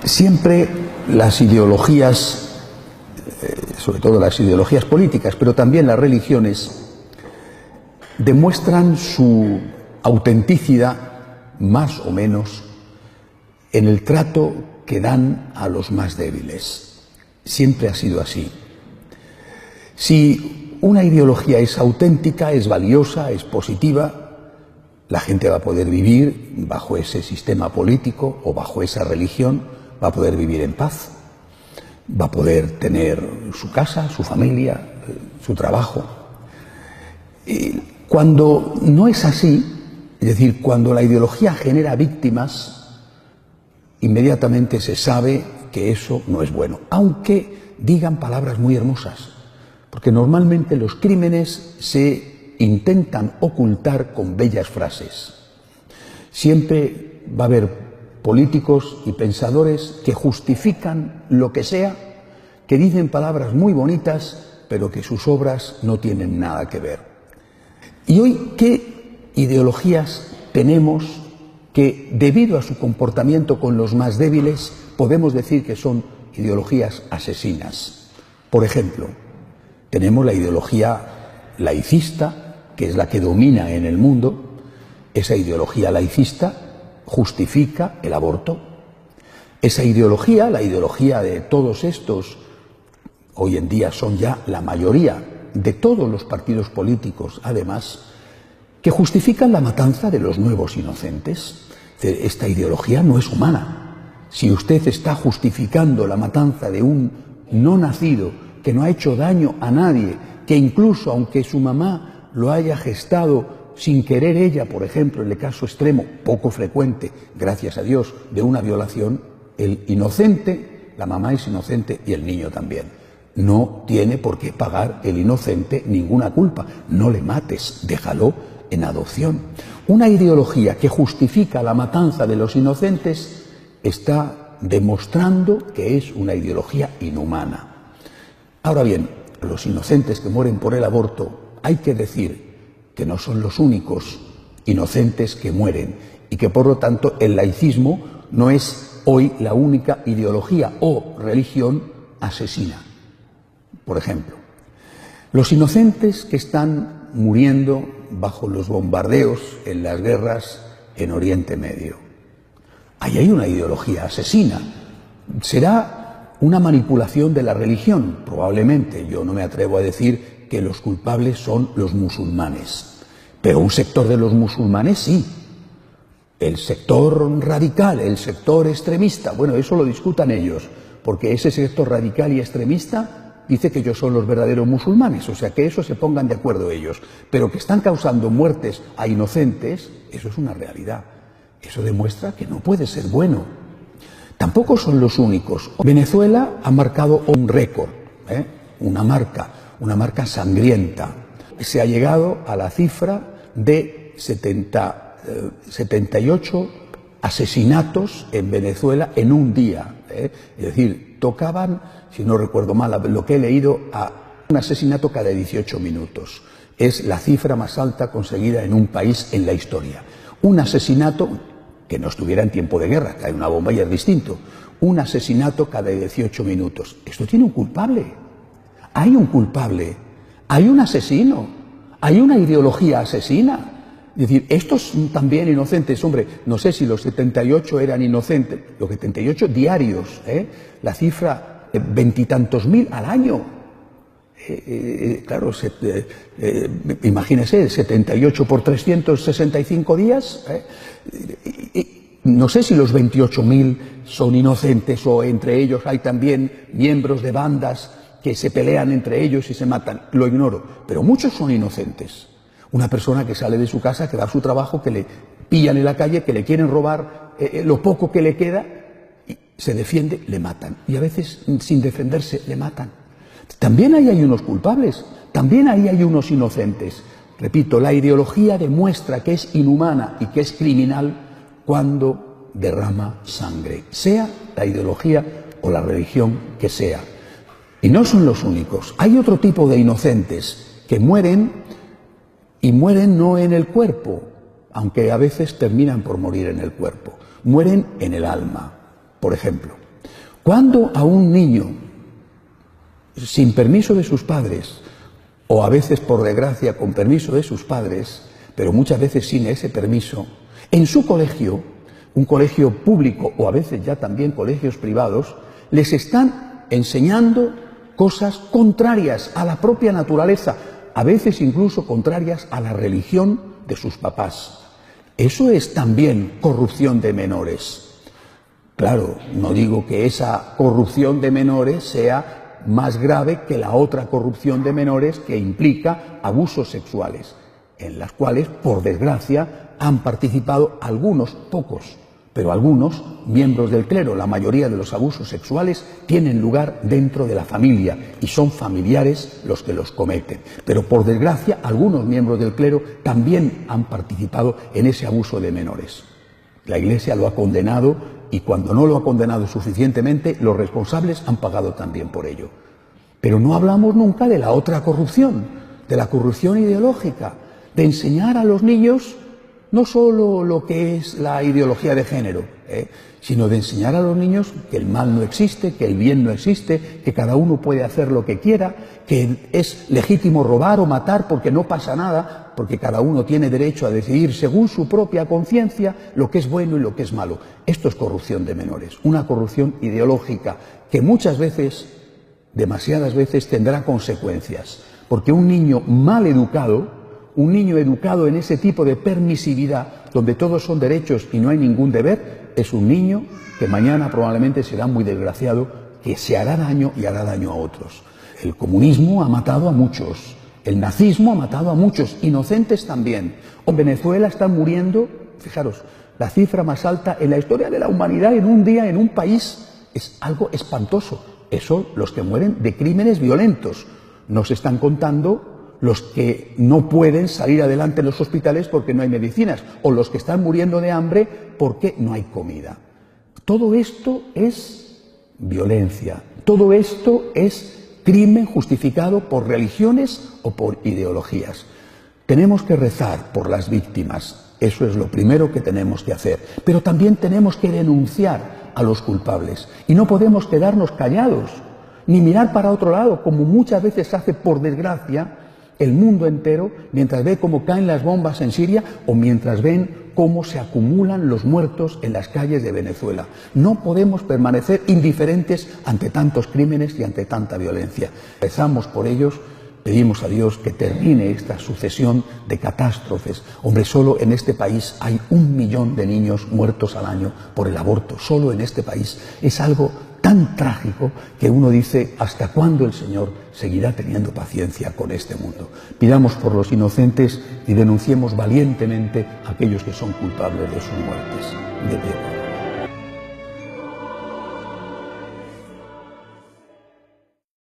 Siempre las ideologías, sobre todo las ideologías políticas, pero también las religiones, demuestran su autenticidad, más o menos, en el trato que dan a los más débiles. Siempre ha sido así. Si una ideología es auténtica, es valiosa, es positiva, la gente va a poder vivir bajo ese sistema político o bajo esa religión, va a poder vivir en paz, va a poder tener su casa, su familia, su trabajo. Cuando no es así, es decir, cuando la ideología genera víctimas, inmediatamente se sabe que eso no es bueno, aunque digan palabras muy hermosas, porque normalmente los crímenes se intentan ocultar con bellas frases. Siempre va a haber políticos y pensadores que justifican lo que sea, que dicen palabras muy bonitas, pero que sus obras no tienen nada que ver. Y hoy, ¿qué ideologías tenemos que, debido a su comportamiento con los más débiles, podemos decir que son ideologías asesinas? Por ejemplo, tenemos la ideología laicista, que es la que domina en el mundo. Esa ideología laicista justifica el aborto. Esa ideología, la ideología de todos estos, hoy en día son ya la mayoría de todos los partidos políticos, además, que justifican la matanza de los nuevos inocentes. Esta ideología no es humana. Si usted está justificando la matanza de un no nacido que no ha hecho daño a nadie, que incluso aunque su mamá lo haya gestado sin querer ella, por ejemplo, en el caso extremo, poco frecuente, gracias a Dios, de una violación, el inocente, la mamá es inocente y el niño también. No tiene por qué pagar el inocente ninguna culpa. No le mates, déjalo en adopción. Una ideología que justifica la matanza de los inocentes está demostrando que es una ideología inhumana. Ahora bien, los inocentes que mueren por el aborto, hay que decir que no son los únicos inocentes que mueren y que por lo tanto el laicismo no es hoy la única ideología o religión asesina. Por ejemplo, los inocentes que están muriendo bajo los bombardeos en las guerras en Oriente Medio. Ahí hay una ideología asesina. ¿Será una manipulación de la religión? Probablemente. Yo no me atrevo a decir que los culpables son los musulmanes, pero un sector de los musulmanes sí. El sector radical, el sector extremista, bueno, eso lo discutan ellos, porque ese sector radical y extremista dice que ellos son los verdaderos musulmanes, o sea que eso se pongan de acuerdo ellos, pero que están causando muertes a inocentes, eso es una realidad. Eso demuestra que no puede ser bueno. Tampoco son los únicos. Venezuela ha marcado un récord, una marca sangrienta. Se ha llegado a la cifra de 78 asesinatos en Venezuela en un día. Es decir, tocaban, si no recuerdo mal lo que he leído, a un asesinato cada 18 minutos. Es la cifra más alta conseguida en un país en la historia. Un asesinato que no estuviera en tiempo de guerra, cae una bomba y es distinto. Un asesinato cada 18 minutos. Esto tiene un culpable. Hay un culpable. Hay un asesino. Hay una ideología asesina. Es decir, estos también inocentes, hombre, no sé si los 78 eran inocentes, los 78 diarios, la cifra, 20 y tantos mil al año. Claro, imagínese, 78 por 365 días. No sé si los 28.000 son inocentes o entre ellos hay también miembros de bandas que se pelean entre ellos y se matan. Lo ignoro, pero muchos son inocentes. Una persona que sale de su casa, que va a su trabajo, que le pillan en la calle, que le quieren robar lo poco que le queda, y se defiende, le matan. Y a veces, sin defenderse, le matan. También ahí hay unos culpables, también ahí hay unos inocentes. Repito, la ideología demuestra que es inhumana y que es criminal cuando derrama sangre, sea la ideología o la religión que sea. Y no son los únicos. Hay otro tipo de inocentes que mueren y mueren no en el cuerpo, aunque a veces terminan por morir en el cuerpo. Mueren en el alma. Por ejemplo, Cuando a un niño, sin permiso de sus padres, o a veces por desgracia con permiso de sus padres, pero muchas veces sin ese permiso, en su colegio, un colegio público o a veces ya también colegios privados, les están enseñando cosas contrarias a la propia naturaleza, a veces incluso contrarias a la religión de sus papás. Eso es también corrupción de menores. Claro, no digo que esa corrupción de menores sea más grave que la otra corrupción de menores que implica abusos sexuales, en las cuales, por desgracia, han participado algunos, pocos, pero algunos miembros del clero. La mayoría de los abusos sexuales tienen lugar dentro de la familia y son familiares los que los cometen. Pero por desgracia, algunos miembros del clero también han participado en ese abuso de menores. La Iglesia lo ha condenado y cuando no lo ha condenado suficientemente, los responsables han pagado también por ello. Pero no hablamos nunca de la otra corrupción, de la corrupción ideológica, de enseñar a los niños no solo lo que es la ideología de género, sino de enseñar a los niños que el mal no existe, que el bien no existe, que cada uno puede hacer lo que quiera, que es legítimo robar o matar porque no pasa nada, porque cada uno tiene derecho a decidir según su propia conciencia lo que es bueno y lo que es malo. Esto es corrupción de menores, una corrupción ideológica que muchas veces, demasiadas veces, tendrá consecuencias, porque un niño mal educado, un niño educado en ese tipo de permisividad, donde todos son derechos y no hay ningún deber, es un niño que mañana probablemente será muy desgraciado, que se hará daño y hará daño a otros. El comunismo ha matado a muchos, el nazismo ha matado a muchos, inocentes también. En Venezuela están muriendo, fijaros, la cifra más alta en la historia de la humanidad en un día, en un país, es algo espantoso. Eso, los que mueren de crímenes violentos. Nos están contando los que no pueden salir adelante en los hospitales porque no hay medicinas, o los que están muriendo de hambre porque no hay comida. Todo esto es violencia, todo esto es crimen justificado por religiones o por ideologías. Tenemos que rezar por las víctimas, eso es lo primero que tenemos que hacer, pero también tenemos que denunciar a los culpables y no podemos quedarnos callados, ni mirar para otro lado, como muchas veces hace, por desgracia, el mundo entero, mientras ve cómo caen las bombas en Siria o mientras ven cómo se acumulan los muertos en las calles de Venezuela. No podemos permanecer indiferentes ante tantos crímenes y ante tanta violencia. Rezamos por ellos, pedimos a Dios que termine esta sucesión de catástrofes. Hombre, solo en este país hay 1 millón de niños muertos al año por el aborto, solo en este país. Es algo tan trágico que uno dice, ¿hasta cuándo el Señor seguirá teniendo paciencia con este mundo? Pidamos por los inocentes y denunciemos valientemente a aquellos que son culpables de sus muertes. De pie.